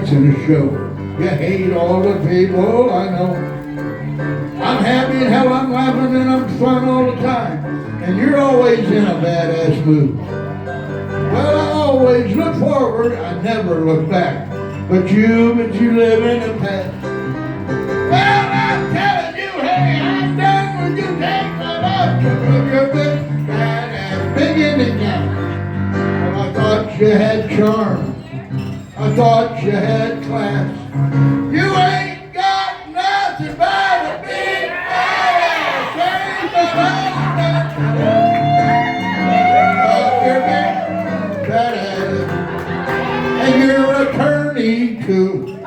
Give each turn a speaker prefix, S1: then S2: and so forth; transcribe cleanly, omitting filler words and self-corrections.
S1: dancing a show. You hate all the people, I know. I'm happy and hell I'm laughing and I'm fun all the time. And you're always in a badass mood. Well, I always look forward, I never look back. But you live in the past. Well, I'm telling you, hey, I'm done with you. Take my love to your big badass big Indian town. Well, I thought you had charm. I thought you had class. You ain't got nothing but a big badass. You're big badass. And you're attorney too.